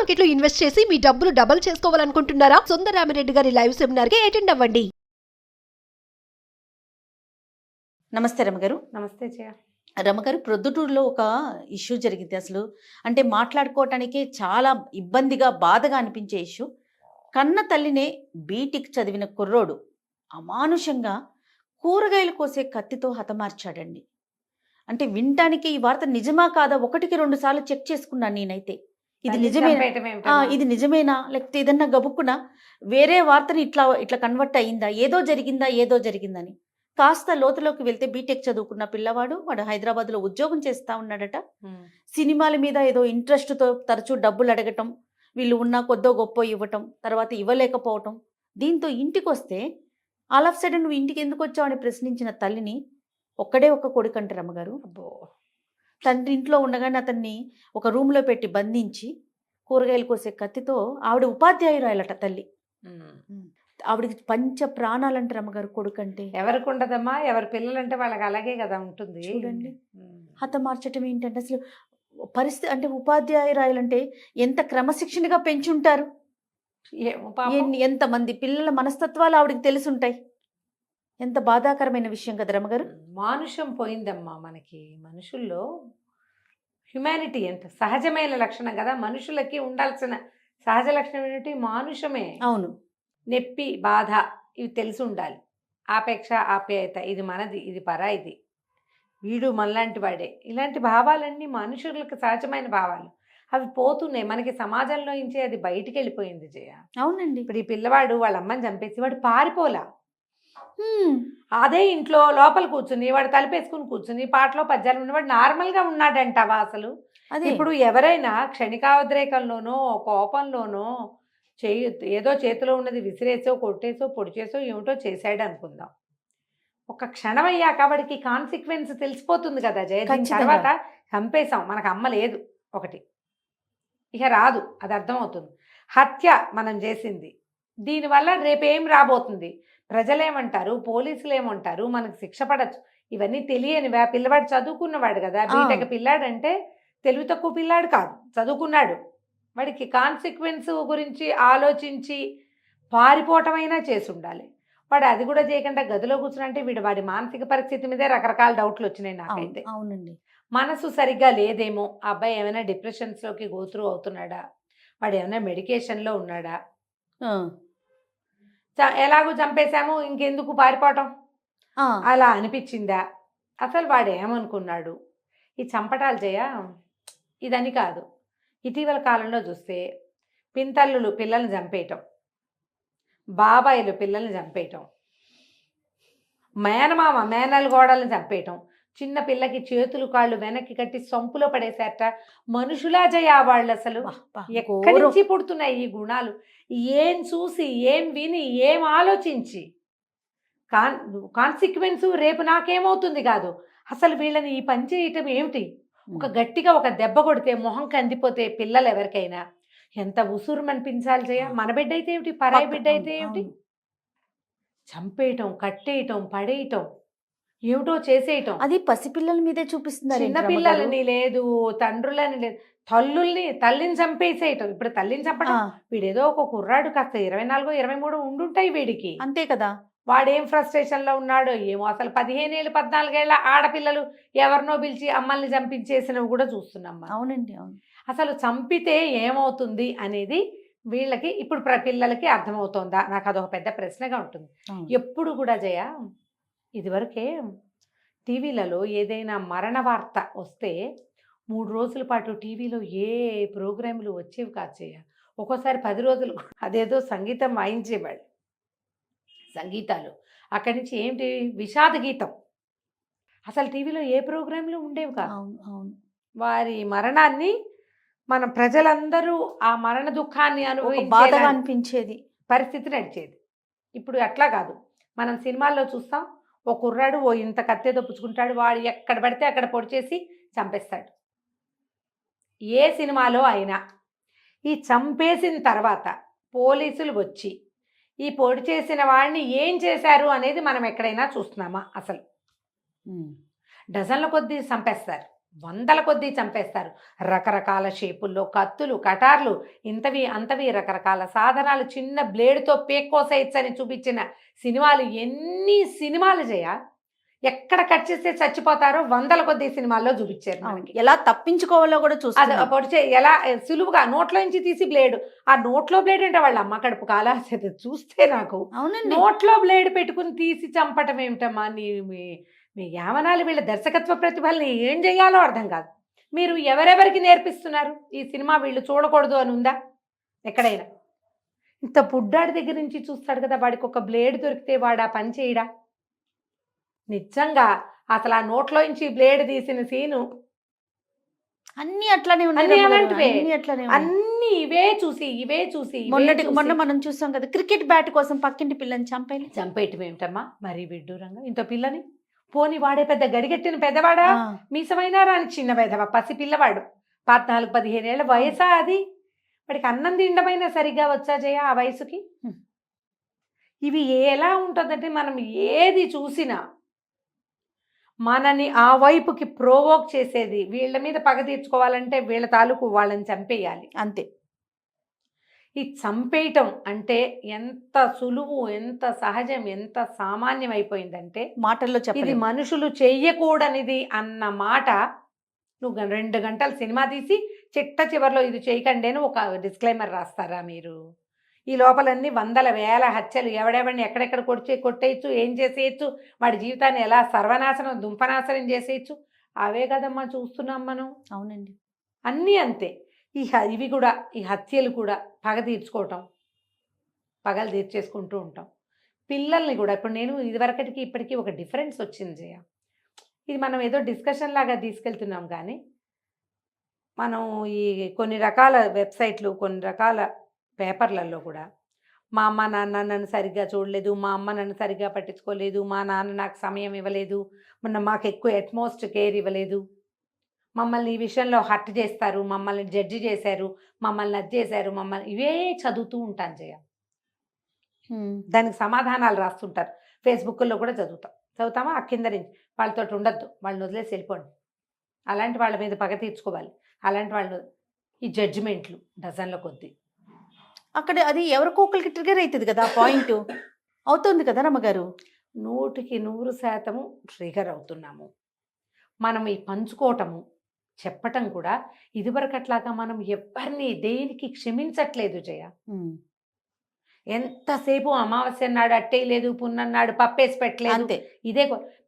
Market లో invest చేసి మీ డబ్బులు డబుల్ చేసుకోవాలనుకుంటున్నారా? సుందరరామిరెడ్డి గారి లైవ్ సెమినార్ కి అటెండ్ అవ్వండి. నమస్తే రమగారు. నమస్తే జయ. రమగారు, ప్రొద్దుటూరులో ఒక ఇష్యూ జరిగింది. అసలు అంటే మాట్లాడుకోవటానికి చాలా ఇబ్బందిగా, బాధగా అనిపించే ఇష్యూ. కన్న తల్లినే బీటెక్ చదివిన కుర్రోడు అమానుషంగా కూరగాయలు కోసే కత్తితో హతమార్చాడండి. అంటే వినటానికి ఈ వార్త నిజమా కాదా 1-2 సార్లు చెక్ చేసుకున్నాను నేనైతే. ఇది నిజమేనా, ఇది నిజమేనా, లేకపోతే ఏదన్నా గబుక్కున వేరే వార్తని ఇట్లా కన్వర్ట్ అయ్యిందా, ఏదో జరిగిందని కాస్త లోతులోకి వెళ్తే బీటెక్ చదువుకున్న పిల్లవాడు, వాడు హైదరాబాద్లో ఉద్యోగం చేస్తూ ఉన్నాడట. సినిమాల మీద ఏదో ఇంట్రెస్ట్తో తరచూ డబ్బులు అడగటం, వీళ్ళు ఉన్న కొద్దో గొప్ప ఇవ్వటం, తర్వాత ఇవ్వలేకపోవటం. దీంతో ఇంటికి వస్తే ఆల్ ఆఫ్ సడన్ నువ్వు ఇంటికి ఎందుకు వచ్చావు అని ప్రశ్నించిన తల్లిని, ఒక్కడే ఒక్క కొడుకంట రమ్మగారు. అబ్బో. తండ్రి ఇంట్లో ఉండగానే అతన్ని ఒక రూమ్లో పెట్టి బంధించి కూరగాయలు కోసే కత్తితో, ఆవిడ ఉపాధ్యాయురాలట తల్లి, ఆవిడకి పంచ ప్రాణాలంట రమ్మగారు కొడుకంటే. ఎవరికి ఉండదమ్మా, ఎవరి పిల్లలంటే వాళ్ళకి అలాగే కదా ఉంటుంది. చూడండి, హతమార్చటం ఏంటంటే అసలు పరిస్థితి. అంటే ఉపాధ్యాయురాలంటే ఎంత క్రమశిక్షణగా పెంచుంటారు, ఎంతమంది పిల్లల మనస్తత్వాలు ఆవిడకి తెలుసుంటాయి. ఎంత బాధాకరమైన విషయం కదా రమ్మగారు. మానుషం పోయిందమ్మా మనకి. మనుషుల్లో హ్యుమానిటీ అంటే సహజమైన లక్షణం కదా, మనుషులకి ఉండాల్సిన సహజ లక్షణం ఏంటి? మానుషమే. అవును. నొప్పి, బాధ ఇవి తెలిసి ఉండాలి. ఆపేక్ష, ఆప్యాయత, ఇది మనది, ఇది పరాయిది, వీడు మనలాంటి వాడే. ఇలాంటి భావాలన్నీ మనుషులకు సహజమైన భావాలు. అవి పోతున్నాయి మనకి సమాజంలో నుంచి. అది బయటికి వెళ్ళిపోయింది జయ. అవునండి. ఇప్పుడు ఈ పిల్లవాడు వాళ్ళ అమ్మని చంపేసి వాడు పారిపోలా. అదే ఇంట్లో లోపల కూర్చుని వాడు తలుపేసుకుని కూర్చుని పాటలో పద్యాలు ఉన్నవాడు నార్మల్గా ఉన్నాడంటావా అసలు? అదే ఇప్పుడు ఎవరైనా క్షణికావద్రేకంలోనో కోపంలోనో ఏదో చేతిలో ఉన్నది విసిరేసో, కొట్టేసో, పొడి చేసో, ఏమిటో చేశాడు అనుకుందాం. ఒక క్షణం అయ్యాక వాడికి కాన్సిక్వెన్స్ తెలిసిపోతుంది కదా జయ. దీని తర్వాత చంపేశాం, మనకు అమ్మ లేదు ఒకటి, ఇక రాదు, అది అర్థమవుతుంది. హత్య మనం చేసింది, దీనివల్ల రేపేం రాబోతుంది, ప్రజలేమంటారు, పోలీసులు ఏమంటారు, మనకు శిక్ష పడచ్చు, ఇవన్నీ తెలియనివా? పిల్లవాడు చదువుకున్నవాడు కదా, బీటెక్ పిల్లాడంటే తెలివి తక్కువ పిల్లాడు కాదు, చదువుకున్నాడు. వాడికి కాన్సిక్వెన్స్ గురించి ఆలోచించి పారిపోవటమైనా చేసి ఉండాలి. వాడు అది కూడా చేయకుండా గదిలో కూర్చునంటే వాడి మానసిక పరిస్థితి మీదే రకరకాల డౌట్లు వచ్చినాయి నాకైతే. అవునండి. మనసు సరిగ్గా లేదేమో, ఆ అబ్బాయి ఏమైనా డిప్రెషన్స్లోకి గోత్రూ అవుతున్నాడా, వాడు ఏమైనా మెడికేషన్లో ఉన్నాడా, ఎలాగో చంపేశాము ఇంకెందుకు పారిపోవటం అలా అనిపించిందా, అసలు వాడు ఏమనుకున్నాడు? ఈ చంపటాలు చేయ ఇదని కాదు. ఇటీవల కాలంలో చూస్తే పింతల్లులు పిల్లల్ని చంపేయటం, బాబాయిలు పిల్లల్ని చంపేయటం, మేనమామ మేనల్ గోడల్ని చంపేయటం, చిన్న పిల్లకి చేతులు కాళ్ళు వెనక్కి కట్టి సొంపులో పడేశారట. మనుషులా జయ వాళ్ళు అసలు ఎక్కడి నుంచి పుడుతున్నాయి ఈ గుణాలు? ఏం చూసి, ఏం విని, ఏం ఆలోచించి? కాన్సిక్వెన్స్ రేపు నాకేమవుతుంది కాదు, అసలు వీళ్ళని ఈ పని చేయటం ఏమిటి? ఒక గట్టిగా ఒక దెబ్బ కొడితే మొహం కందిపోతే పిల్లలు ఎవరికైనా ఎంత ఉసురు అనిపించాలి జయ. మన బిడ్డ అయితే ఏమిటి, పరాయి బిడ్డ అయితే ఏమిటి? చంపేయటం, కట్టేయటం, పడేయటం, ఏమిటో చేసేయటం. అది పసిపిల్లల మీదే చూపిస్తున్నారు. చిన్న పిల్లలని లేదు, తండ్రులని లేదు, తల్లిని చంపేసేయటం. ఇప్పుడు తల్లిని చంపడం, వీడేదో ఒక కుర్రాడు కాస్త 24-23 ఉండుంటాయి వీడికి, అంతే కదా. వాడేం ఫ్రస్ట్రేషన్లో ఉన్నాడో ఏమో. అసలు 15 ఏళ్ళు 14 ఏళ్ళ ఆడపిల్లలు ఎవరినో పిలిచి అమ్మల్ని చంపించేసినవి కూడా చూస్తున్నాం. అవునండి, అవును. అసలు చంపితే ఏమవుతుంది అనేది వీళ్ళకి ఇప్పుడు పిల్లలకి అర్థమవుతోందా? నాకు అదొక పెద్ద ప్రశ్నగా ఉంటుంది ఎప్పుడు కూడా జయ. ఇదివరకే టీవీలలో ఏదైనా మరణ వార్త వస్తే 3 రోజుల పాటు టీవీలో ఏ ప్రోగ్రాములు వచ్చేవి కాదు జయ. ఒక్కోసారి 10 రోజులు అదేదో సంగీతం వాయించేవాళ్ళు, సంగీతాలు. అక్కడి నుంచి ఏంటి, విషాద గీతం. అసలు టీవీలో ఏ ప్రోగ్రాంలు ఉండేవి కాదు. వారి మరణాన్ని మనం ప్రజలందరూ ఆ మరణ దుఃఖాన్ని బాధగా అనిపించేది పరిస్థితి నడిచేది. ఇప్పుడు అట్లా కాదు. మనం సినిమాల్లో చూస్తాం, ఓ కుర్రాడు ఓ ఇంత కత్తెతో పుచ్చుకుంటాడు, వాడు ఎక్కడ పడితే అక్కడ పొడి చేసి చంపేస్తాడు. ఏ సినిమాలో అయినా ఈ చంపేసిన తర్వాత పోలీసులు వచ్చి ఈ పొడి చేసిన వాడిని ఏం చేశారు అనేది మనం ఎక్కడైనా చూస్తున్నామా? అసలు డజన్ల కొద్దీ చంపేస్తారు. వందల కొద్దీ చంపేస్తారు. రకరకాల షేపుల్లో కత్తులు, కటార్లు, ఇంతవి అంతవి రకరకాల సాధనాలు, చిన్న బ్లేడ్తో పేక్కోసేయచ్చని చూపించిన సినిమాలు ఎన్ని సినిమాలు జయ. ఎక్కడ కట్ చేస్తే చచ్చిపోతారో వందల కొద్దీ సినిమాల్లో చూపించారు మనకి. ఎలా తప్పించుకోవాలో కూడా అది చూస్తాం. పొడిచే ఎలా సులువుగా నోట్లో నుంచి తీసి బ్లేడ్, ఆ నోట్లో బ్లేడ్ అంటే వాళ్ళ అమ్మ కడుపు కాలాల్సింది చూస్తే నాకు. అవునండి. నోట్లో బ్లేడ్ పెట్టుకుని తీసి చంపటం ఏమిటమ్మా మీ యావనాలు వీళ్ళ దర్శకత్వ ప్రతిభల్ని ఏం చేయాలో అర్థం కాదు. మీరు ఎవరెవరికి నేర్పిస్తున్నారు ఈ సినిమా? వీళ్ళు చూడకూడదు అని ఉందా ఎక్కడైనా? ఇంత బుడ్డాడి దగ్గర నుంచి చూస్తాడు కదా, వాడికి ఒక బ్లేడ్ దొరికితే వాడు ఆ పని చేయడా? నిజంగా అసలు ఆ నోట్లో నుంచి బ్లేడ్ తీసిన సీను అన్ని అట్లానే ఉన్నాయి అన్ని రమ్మగారు, అలాంటివే. అన్ని అట్లానే ఉన్నాయి. అన్ని ఇవే చూసి మొన్న మనం చూసాం కదా, క్రికెట్ బ్యాట్ కోసం పక్కింటి పిల్లని చంపేలి. చంపేయటం ఏమిటమ్మా మరి విడ్డూరంగా? ఇంత పిల్లని పోని వాడే పెద్ద గడిగట్టిన పెద్దవాడా, మీసమైనా రాని చిన్న పెద్దవా, పసి పిల్లవాడు, 14-15 ఏళ్ళ వయసా అది? వాడికి అన్నం తినడమైనా సరిగ్గా వచ్చా జయ ఆ వయసుకి? ఇవి ఎలా ఉంటుందంటే మనం ఏది చూసినా మనని ఆ వైపుకి ప్రోవోక్ చేసేది. వీళ్ళ మీద పగ తీర్చుకోవాలంటే వీళ్ళ తాలూకు వాళ్ళని చంపేయాలి అంతే. ఈ చంపేయటం అంటే ఎంత సులువు, ఎంత సహజం, ఎంత సామాన్యం అయిపోయిందంటే మాటల్లో ఇది చెప్పలేదు. మనుషులు చెయ్యకూడనిది అన్న మాట. నువ్వు 2 గంటలు సినిమా తీసి చిట్ట చివరిలో ఇది చేయకండి అని ఒక డిస్క్లైమర్ రాస్తారా మీరు? ఈ లోపలన్నీ వందల వేల హత్యలు, ఎవడెవడిని ఎక్కడెక్కడ కొట్టేయచ్చు, ఏం చేసేయచ్చు, వాడి జీవితాన్ని ఎలా సర్వనాశనం దుంపనాశనం చేసేయచ్చు, అవే కదమ్మా చూస్తున్నాం మనం. అవునండి. అన్నీ అంతే. ఇవి కూడా, ఈ హత్యలు కూడా పగ తీర్చుకోవటం, పగలు తీర్చేసుకుంటూ ఉంటాం. పిల్లల్ని కూడా ఇప్పుడు నేను ఇదివరకటికి ఇప్పటికీ ఒక డిఫరెన్స్ వచ్చింది జయ. ఇది మనం ఏదో డిస్కషన్ లాగా తీసుకెళ్తున్నాం కానీ మనం ఈ కొన్ని రకాల వెబ్సైట్లు, కొన్ని రకాల పేపర్లలో కూడా మా అమ్మ నాన్న నన్ను సరిగ్గా చూడలేదు, మా అమ్మ నన్ను సరిగ్గా పట్టించుకోలేదు, మా నాన్న నాకు సమయం ఇవ్వలేదు, మాకు ఎక్కువ అట్మోస్ట్ కేర్ ఇవ్వలేదు, మమ్మల్ని ఈ విషయంలో హర్ట్ చేస్తారు, మమ్మల్ని జడ్జి చేశారు, మమ్మల్ని అది చేశారు, మమ్మల్ని ఇవే చదువుతూ ఉంటాను జయ. దానికి సమాధానాలు రాస్తుంటారు. ఫేస్బుక్లో కూడా చదువుతామా ఆ కింద నుంచి వాళ్ళతో ఉండొద్దు, వాళ్ళని వదిలేసి వెళ్ళిపోండి, అలాంటి వాళ్ళ మీద పగ తీర్చుకోవాలి, అలాంటి వాళ్ళు. ఈ జడ్జిమెంట్లు డజన్ల కొద్దీ. అక్కడ అది ఎవరికో ఒకరికి ట్రిగర్ అవుతుంది కదా, పాయింట్ అవుతుంది కదా రమ్మగారు. 100% ట్రిగర్ అవుతున్నాము. మనం ఈ పంచుకోవటము, చెప్పటం కూడా ఇదివరకట్లాగా మనం ఎవరిని దేనికి క్షమించట్లేదు జయ. ఎంతసేపు అమావాస్య నాడు అట్టేయలేదు, పున్నన్నాడు పప్పేసి పెట్టలేదు, అంతే. ఇదే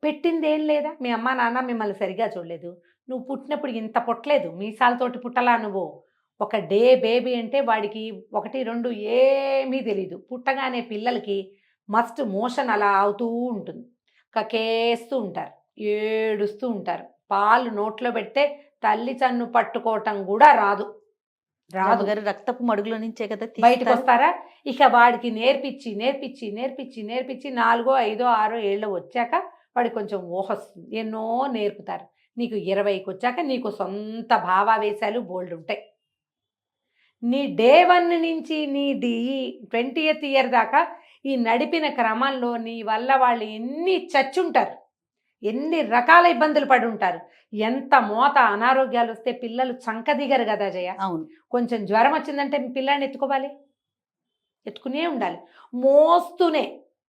పెట్టింది ఏం లేదా? మీ అమ్మ నాన్న మిమ్మల్ని సరిగా చూడలేదు, నువ్వు పుట్టినప్పుడు ఇంత పుట్టలేదు, మీసాలతోటి పుట్టలా నువ్వు. ఒక డే బేబీ అంటే వాడికి 1-2 ఏమీ తెలీదు. పుట్టగానే పిల్లలకి మస్ట్ మోషన్ అలా అవుతూ ఉంటుంది, కకేస్తూ ఉంటారు, ఏడుస్తూ ఉంటారు. పాలు నోట్లో పెడితే తల్లి చన్ను పట్టుకోవటం కూడా రాదు. గారు రక్తపు మడుగులో నుంచే కదా బయటకు వస్తారా? ఇక వాడికి నేర్పించి 4, 5, 6 ఏళ్ళు వచ్చాక వాడికి కొంచెం ఊహ వస్తుంది, ఎన్నో నేర్పుతారు. నీకు 20కి వచ్చాక నీకు సొంత భావావేశాలు బోల్డ్ ఉంటాయి. నీ డే 1 నుంచి నీ 20th ఇయర్ దాకా ఈ నడిపిన క్రమంలో నీ వల్ల వాళ్ళు ఎన్ని చచ్చుంటారు, ఎన్ని రకాల ఇబ్బందులు పడి ఉంటారు, ఎంత మోత అనారోగ్యాలు వస్తే పిల్లలు చంకదిగరు కదా జయ. అవును. కొంచెం జ్వరం వచ్చిందంటే పిల్లాన్ని ఎత్తుకోవాలి, ఎత్తుకునే ఉండాలి. మోస్తూనే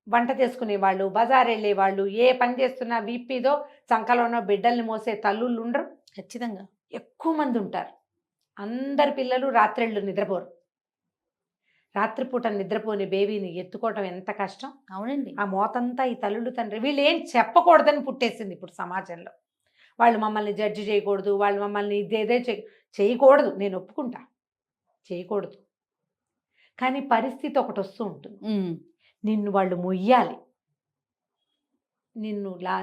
వంట చేసుకునేవాళ్ళు, బజార్ వెళ్ళేవాళ్ళు, ఏ పని చేస్తున్నా వీపీదో చంకలోనో బిడ్డల్ని మోసే తల్లుళ్ళు ఉండరు? ఖచ్చితంగా ఎక్కువ మంది ఉంటారు. అందరి పిల్లలు రాత్రిళ్ళు నిద్రపోరు. రాత్రిపూట నిద్రపోని బేబీని ఎత్తుకోవటం ఎంత కష్టం. అవునండి. ఆ మోతంతా ఈ తల్లులు తండ్రి వీళ్ళు ఏం చెప్పకూడదని పుట్టేసింది ఇప్పుడు సమాజంలో. వాళ్ళు మమ్మల్ని జడ్జి చేయకూడదు, వాళ్ళు మమ్మల్ని ఇదేదే చేయకూడదు. నేను ఒప్పుకుంటా, చేయకూడదు. కానీ పరిస్థితి ఒకటి వస్తూ ఉంటుంది, నిన్ను వాళ్ళు మొయ్యాలి.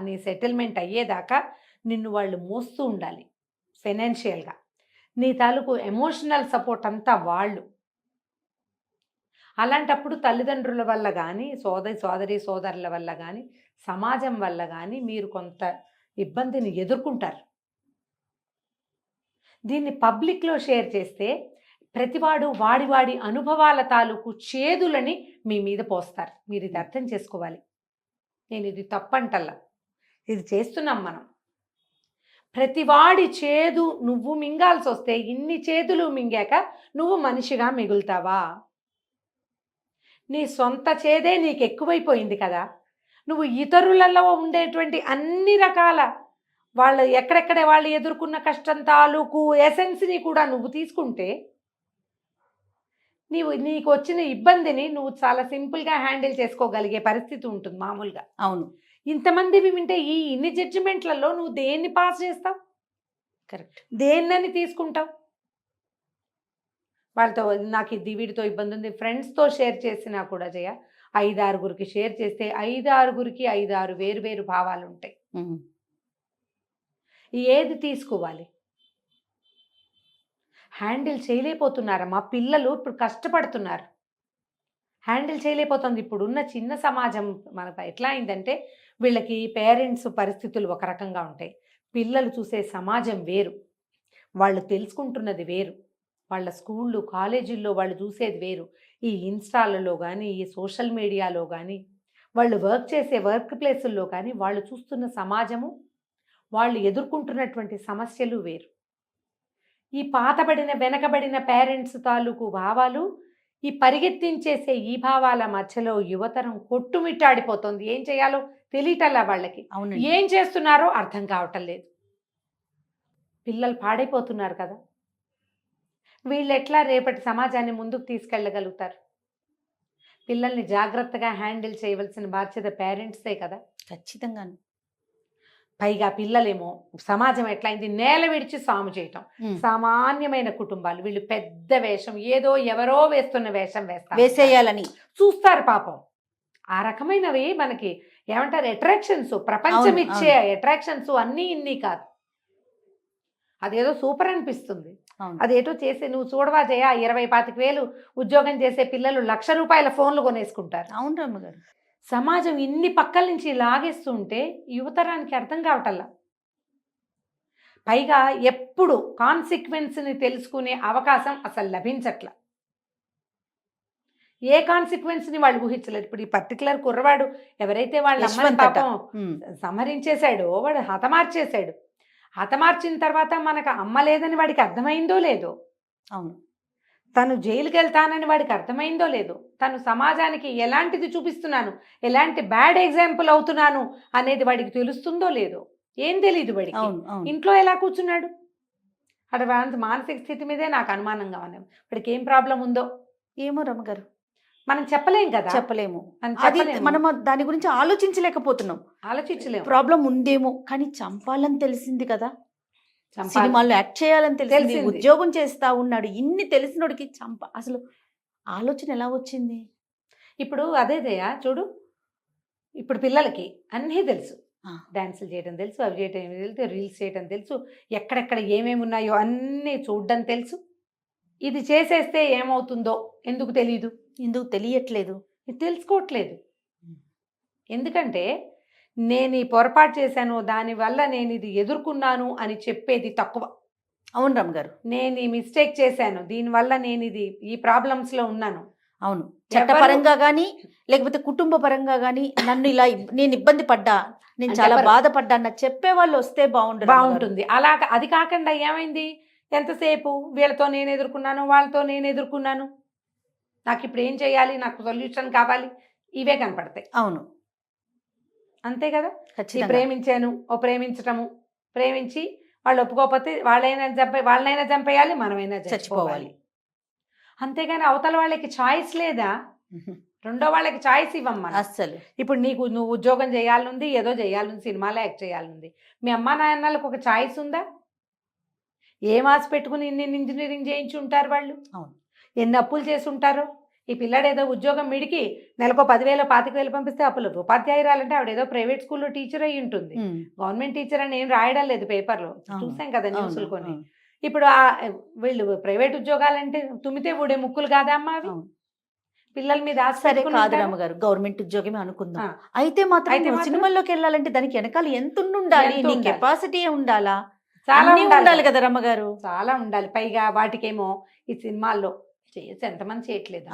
నీ సెటిల్మెంట్ అయ్యేదాకా నిన్ను వాళ్ళు మోస్తూ ఉండాలి ఫైనాన్షియల్గా. నీ తాలూకు ఎమోషనల్ సపోర్ట్ అంతా వాళ్ళు. అలాంటప్పుడు తల్లిదండ్రుల వల్ల కానీ, సోదరుల వల్ల కానీ, సమాజం వల్ల కానీ మీరు కొంత ఇబ్బందిని ఎదుర్కొంటారు. దీన్ని పబ్లిక్లో షేర్ చేస్తే ప్రతివాడు వాడి అనుభవాల తాలూకు చేదులని మీ మీద పోస్తారు. మీరు ఇది అర్థం చేసుకోవాలి. నేను ఇది తప్పంటల్లా, ఇది చేస్తున్నాం మనం. ప్రతివాడి చేదు నువ్వు మింగాల్సి వస్తే ఇన్ని చేతులు మింగాక నువ్వు మనిషిగా మిగులుతావా? నీ సొంత చేదే నీకు ఎక్కువైపోయింది కదా. నువ్వు ఇతరులలో ఉండేటువంటి అన్ని రకాల వాళ్ళు ఎక్కడెక్కడ వాళ్ళు ఎదుర్కొన్న కష్టం తాలూకు ఎసెన్స్ని కూడా నువ్వు తీసుకుంటే నీకు వచ్చిన ఇబ్బందిని నువ్వు చాలా సింపుల్గా హ్యాండిల్ చేసుకోగలిగే పరిస్థితి ఉంటుంది మామూలుగా. అవును, ఇంతమందివి వింటే ఈ ఇన్ని జడ్జిమెంట్లలో నువ్వు దేన్ని పాస్ చేస్తావు? కరెక్ట్. దేన్నని తీసుకుంటావు? వాళ్ళతో నాకు ఇది వీడితో ఇబ్బంది ఉంది ఫ్రెండ్స్తో షేర్ చేసినా కూడా 5-6 షేర్ చేస్తే 5-6 వేరు వేరు భావాలు ఉంటాయి. ఏది తీసుకోవాలి? హ్యాండిల్ చేయలేకపోతున్నారా? మా పిల్లలు ఇప్పుడు కష్టపడుతున్నారు, హ్యాండిల్ చేయలేకపోతుంది. ఇప్పుడున్న చిన్న సమాజం మనకు ఎట్లా అయిందంటే వీళ్ళకి పేరెంట్స్ పరిస్థితులు ఒక రకంగా ఉంటాయి, పిల్లలు చూసే సమాజం వేరు, వాళ్ళు తెలుసుకుంటున్నది వేరు, వాళ్ళ స్కూళ్ళు కాలేజీల్లో వాళ్ళు చూసేది వేరు, ఈ ఇన్స్టాలలో కానీ ఈ సోషల్ మీడియాలో కానీ వాళ్ళు వర్క్ చేసే వర్క్ ప్లేసుల్లో కానీ వాళ్ళు చూస్తున్న సమాజము, వాళ్ళు ఎదుర్కొంటున్నటువంటి సమస్యలు వేరు. ఈ పాతబడిన వెనకబడిన పేరెంట్స్ తాలూకు భావాలు ఈ పరిగెత్తించేసే ఈ భావాల మధ్యలో యువతరం కొట్టుమిట్టాడిపోతుంది. ఏం చేయాలో తెలియటల్లా వాళ్ళకి, అవును, ఏం చేస్తున్నారో అర్థం కావటం లేదు. పిల్లలు పాడైపోతున్నారు కదా. వీళ్ళు ఎట్లా రేపటి సమాజాన్ని ముందుకు తీసుకెళ్ళగలుగుతారు? పిల్లల్ని జాగ్రత్తగా హ్యాండిల్ చేయవలసిన బాధ్యత పేరెంట్సే కదా. ఖచ్చితంగాను. పైగా పిల్లలేమో సమాజం ఎట్లయింది, నేల విడిచి సాము చేయటం. సామాన్యమైన కుటుంబాలు వీళ్ళు పెద్ద వేషం, ఏదో ఎవరో వేస్తున్న వేషం వేసేయాలని చూస్తారు పాపం. ఆ రకమైనవి మనకి ఏమంటారు అట్రాక్షన్స్, ప్రపంచం ఇచ్చే అట్రాక్షన్స్ అన్నీ ఇన్ని కాదు. అదేదో సూపర్ అనిపిస్తుంది, అదేటో చేసి నువ్వు చూడవా 20-25 ఉద్యోగం చేసే పిల్లలు ₹1,00,000 ఫోన్లు కొనేసుకుంటారు. అవును రమ్మగారు. సమాజం ఇన్ని పక్కల నుంచి లాగేస్తుంటే యువతరానికి అర్థం కావటల్లా. పైగా ఎప్పుడు కాన్సిక్వెన్స్ని తెలుసుకునే అవకాశం అసలు లభించట్ల. ఏ కాన్సిక్వెన్స్ని వాళ్ళు ఊహించలేదు. ఇప్పుడు ఈ పర్టికులర్ కుర్రవాడు ఎవరైతే వాళ్ళ అమ్మని పాపం సంహరించేశాడో వాడు హతమార్చేశాడు. హతమార్చిన తర్వాత మనకు అమ్మ లేదని వాడికి అర్థమైందో లేదో, అవును, తను జైలుకి వెళ్తానని వాడికి అర్థమైందో లేదో, తను సమాజానికి ఎలాంటిది చూపిస్తున్నాను, ఎలాంటి బ్యాడ్ ఎగ్జాంపుల్ అవుతున్నాను అనేది వాడికి తెలుస్తుందో లేదో, ఏం తెలీదు వాడికి. ఇంట్లో ఎలా కూర్చున్నాడు? అక్కడ మానసిక స్థితి మీదే నాకు అనుమానంగా ఉన్నాను. వాడికి ఏం ప్రాబ్లం ఉందో ఏమో రమ్మగారు, మనం చెప్పలేం కదా. చెప్పలేము, మనం దాని గురించి ఆలోచించలేకపోతున్నాం. ప్రాబ్లం ఉందేమో, కానీ చంపాలని తెలిసింది కదా, సినిమాల్లో యాక్ట్ చేయాలని తెలిసింది, ఉద్యోగం చేస్తా ఉన్నాడు, ఇన్ని తెలిసినోడికి అసలు ఆలోచన ఎలా వచ్చింది? ఇప్పుడు అదేదయ్యా చూడు, ఇప్పుడు పిల్లలకి అన్నీ తెలుసు, డాన్సులు చేయడం తెలుసు, అవి చేయడం తెలుసు, రీల్స్ చేయడం తెలుసు, ఎక్కడెక్కడ ఏమేమి ఉన్నాయో అన్నీ చూడడం తెలుసు. ఇది చేసేస్తే ఏమవుతుందో ఎందుకు తెలీదు, ఎందుకు తెలియట్లేదు, ఇది తెలుసుకోవట్లేదు. ఎందుకంటే నేను ఈ పొరపాటు చేశాను, దానివల్ల నేను ఇది ఎదుర్కొన్నాను అని చెప్పేది తక్కువ. అవును రమ్మగారు, నేను ఈ మిస్టేక్ చేశాను, దీనివల్ల నేను ఈ ప్రాబ్లమ్స్లో ఉన్నాను. అవును, చట్టపరంగా కానీ లేకపోతే కుటుంబ పరంగా కానీ నన్ను ఇలా నేను ఇబ్బంది పడ్డా, నేను చాలా బాధపడ్డా అన్న చెప్పే వాళ్ళు వస్తే బాగుంటుంది. అలా అది కాకుండా ఏమైంది, ఎంతసేపు వీళ్ళతో నేను ఎదుర్కొన్నాను, వాళ్ళతో నేను ఎదుర్కొన్నాను, నాకు ఇప్పుడు ఏం చేయాలి, నాకు సొల్యూషన్ కావాలి, ఇవే కనపడతాయి. అవును, అంతే కదా. ప్రేమించాను, ప్రేమించటము, ప్రేమించి వాళ్ళు ఒప్పుకోకపోతే వాళ్ళనైనా చంపేయాలి, మనమైనా చచ్చిపోవాలి. అంతేగాని అవతల వాళ్ళకి చాయిస్ లేదా, రెండో వాళ్ళకి చాయిస్ ఇవ్వమ్మా అస్సలు. ఇప్పుడు నువ్వు ఉద్యోగం చేయాలనుంది, ఏదో చేయాలనుంది, సినిమాలో యాక్ట్ చేయాలనుంది, మీ అమ్మా నాన్నలకు ఒక చాయిస్ ఉందా? ఏం ఆశ పెట్టుకుని ఇన్ని ఇంజనీరింగ్ చేయించి ఉంటారు వాళ్ళు, ఎన్ని అప్పులు చేసి ఉంటారు. ఈ పిల్లాడు ఏదో ఉద్యోగం మిడికి నెలకు 10,000 25,000 పంపిస్తే అప్పులు. ఉపాధ్యాయురాలంటే ఆవిడ ఏదో ప్రైవేట్ స్కూల్లో టీచర్ అయి ఉంటుంది, గవర్నమెంట్ టీచర్ అని ఏం రాయడం లేదు పేపర్లో, చూసాం కదా న్యూస్లు కొన్ని. ఇప్పుడు వీళ్ళు ప్రైవేట్ ఉద్యోగాలంటే తుమ్మితే ఊడే ముక్కులు కాదా అమ్మా అవి? పిల్లల మీద సరే కాదు రమ్మగారు, గవర్నమెంట్ ఉద్యోగమే అనుకుందాం. అయితే మాత్రం సినిమాల్లోకి వెళ్ళాలంటే దానికి వెనకాల ఎంత ఉండాలి, నీ కెపాసిటీ ఉండాలా, చాలా ఉండాలి కదా రమ్మగారు, చాలా ఉండాలి. పైగా వాటికేమో ఈ సినిమాల్లో చేసి ఎంతమంది చేయట్లేదు,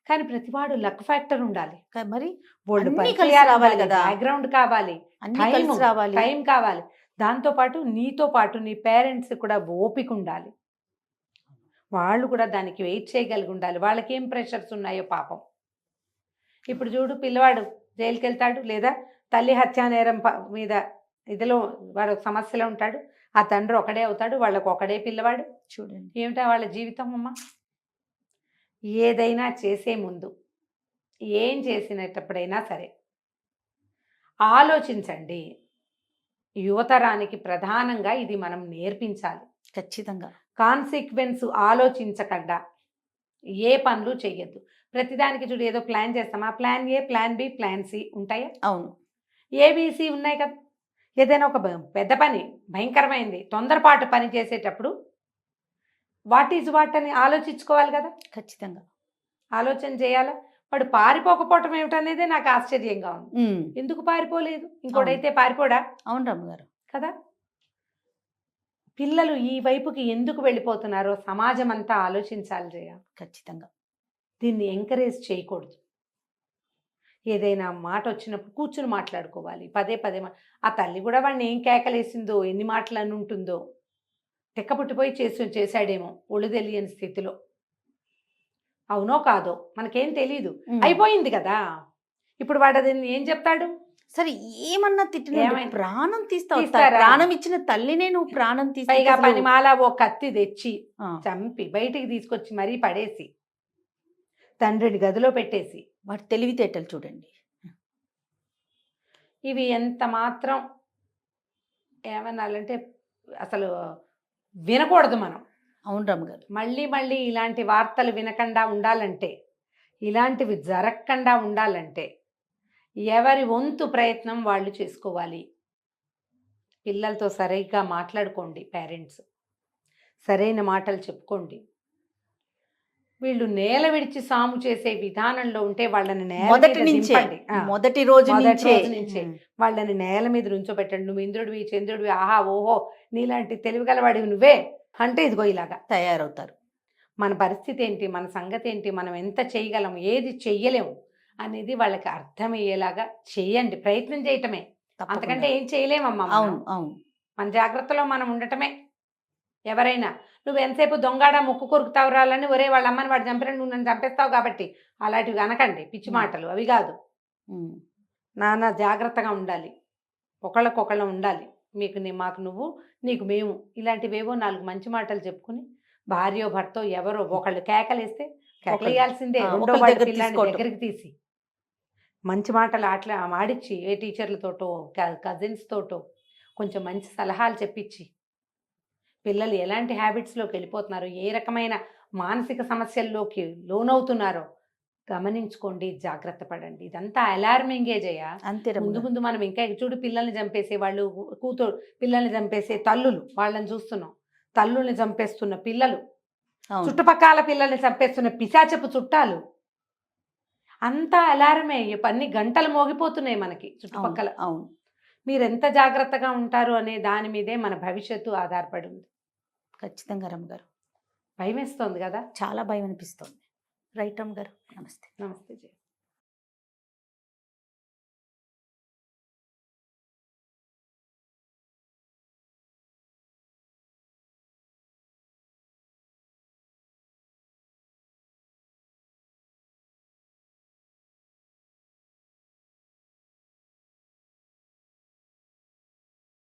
కానీ ప్రతివాడు లక్ ఫ్యాక్టర్ ఉండాలి మరి, రావాలి కదా, బ్యాక్గ్రౌండ్ కావాలి, టైం కావాలి. దాంతోపాటు నీతో పాటు నీ పేరెంట్స్ కూడా ఓపిక ఉండాలి. వాళ్ళు కూడా దానికి వెయిట్ చేయగలిగి ఉండాలి. వాళ్ళకి ఏం ప్రెషర్స్ ఉన్నాయో పాపం. ఇప్పుడు చూడు, పిల్లవాడు జైలుకి వెళ్తాడు, లేదా తల్లి హత్యా నేరం మీద ఇదిలో వాడు సమస్యలో ఉంటాడు. ఆ తండ్రి ఒకడే అవుతాడు, వాళ్ళకు ఒకడే పిల్లవాడు. చూడండి. ఏమిటా వాళ్ళ జీవితం అమ్మ. ఏదైనా చేసే ముందు, ఏం చేసినప్పుడైనా సరే ఆలోచించండి. యువతరానికి ప్రధానంగా ఇది మనం నేర్పించాలి. ఖచ్చితంగా. కాన్సిక్వెన్స్ ఆలోచించకుండా ఏ పనులు చెయ్యొద్దు. ప్రతిదానికి చూడు, ఏదో ప్లాన్ చేస్తామా, plan A, plan B, plan C ఉంటాయా? అవును. ఏబిసి ఉన్నాయి కదా. ఏదైనా ఒక పెద్ద పని, భయంకరమైంది, తొందరపాటు పని చేసేటప్పుడు వాట్ ఈజ్ వాట్ అని ఆలోచించుకోవాలి కదా. ఖచ్చితంగా ఆలోచన చేయాలా. వాడు పారిపోకపోవటం ఏమిటనేదే నాకు ఆశ్చర్యంగా ఉంది. ఎందుకు పారిపోలేదు? ఇంకోటైతే పారిపోడా? అవును రమ్మగారు కదా. పిల్లలు ఈ వైపుకి ఎందుకు వెళ్ళిపోతున్నారో సమాజం అంతా ఆలోచించాలి జయ. ఖచ్చితంగా. దీన్ని ఎంకరేజ్ చేయకూడదు. ఏదైనా మాట వచ్చినప్పుడు కూర్చుని మాట్లాడుకోవాలి. పదే పదే ఆ తల్లి కూడా వాడిని ఏం కేకలేసిందో, ఎన్ని మాటలు అని ఉంటుందో. తెక్కపుట్టిపోయి చేశాడేమో ఒళ్ళు తెలియని స్థితిలో. అవునో కాదో మనకేం తెలీదు. అయిపోయింది కదా. ఇప్పుడు వాడు అది ఏం చెప్తాడు? సరే ఏమన్నా తిట్టిన ఏమైనా? ప్రాణం తీస్తావా? తీస్తారా? ప్రాణం ఇచ్చిన తల్లినే నువ్వు ప్రాణం పైగా తీసి పనిమాల ఓ కత్తి తెచ్చి చంపి బయటికి తీసుకొచ్చి మరీ పడేసి తండ్రిని గదిలో పెట్టేసి. వాటి తెలివితేటలు చూడండి. ఇవి ఎంత మాత్రం ఏమనాలంటే అసలు వినకూడదు మనం. అవును రమ్మగారు. మళ్ళీ మళ్ళీ ఇలాంటి వార్తలు వినకుండా ఉండాలంటే, ఇలాంటివి జరగకుండా ఉండాలంటే ఎవరి వంతు ప్రయత్నం వాళ్ళు చేసుకోవాలి. పిల్లలతో సరిగ్గా మాట్లాడుకోండి. పేరెంట్స్ సరైన మాటలు చెప్పుకోండి. వీళ్ళు నేల విడిచి సాము చేసే విధానంలో ఉంటే వాళ్ళని మొదటి రోజు నుంచే వాళ్ళని నేల మీద నుంచోబెట్టండి. నువ్వు ఇంద్రుడివి, చంద్రుడివి, ఆహా ఓహో నీలాంటి తెలివిగలవాడివి నువ్వే అంటే ఇదిగో ఇలాగా తయారవుతారు. మన పరిస్థితి ఏంటి, మన సంగతి ఏంటి, మనం ఎంత చేయగలం, ఏది చెయ్యలేము అనేది వాళ్ళకి అర్థమయ్యేలాగా చేయండి. ప్రయత్నం చేయటమే, అంతకంటే ఏం చేయలేమమ్మా. అవును అవును. మన జాగ్రత్తలో మనం ఉండటమే. ఎవరైనా నువ్వు ఎంతసేపు దొంగాడ ముక్కు కొరుకుతావు రాలని, ఒరే వాళ్ళ అమ్మని వాడు చంపిన నువ్వు నన్ను చంపేస్తావు కాబట్టి అలాంటివి అనకండి. పిచ్చి మాటలు అవి కాదు. నాన్న జాగ్రత్తగా ఉండాలి, ఒకళ్ళకొకళ్ళం ఉండాలి. మాకు నువ్వు, నీకు మేము, ఇలాంటివేవో 4 మంచి మాటలు చెప్పుకుని భార్యో భర్తో ఎవరో ఒకళ్ళు కేకలేస్తే కేకలేయాల్సిందే. రెండో వాడి పిల్లాన్ని దగ్గరికి తీసి మంచి మాటలు ఆడిచ్చి, ఏ టీచర్లతోటో కజిన్స్ తోటో కొంచెం మంచి సలహాలు చెప్పించి, పిల్లలు ఎలాంటి హ్యాబిట్స్లోకి వెళ్ళిపోతున్నారో, ఏ రకమైన మానసిక సమస్యల్లోకి లోనవుతున్నారో గమనించుకోండి, జాగ్రత్త పడండి. ఇదంతా అలార్మింగే జయ. అంతే. ముందు ముందు మనం ఇంకా చూడు, పిల్లల్ని చంపేసే వాళ్ళు, పిల్లల్ని చంపేసే తల్లులు వాళ్ళని చూస్తున్నాం. తల్లుల్ని చంపేస్తున్న పిల్లలు, చుట్టుపక్కల పిల్లల్ని చంపేస్తున్న పిశాచపు చుట్టాలు, అంతా అలారమే. అన్ని గంటలు మోగిపోతున్నాయి మనకి చుట్టుపక్కల. అవును. మీరెంత జాగ్రత్తగా ఉంటారు అనే దాని మీదే మన భవిష్యత్తు ఆధారపడి ఉంది. ఖచ్చితంగా రమ్మగారు. భయం వేస్తోంది కదా. చాలా భయం అనిపిస్తుంది. రైట్ రమ్మగారు. నమస్తే. నమస్తే జయ.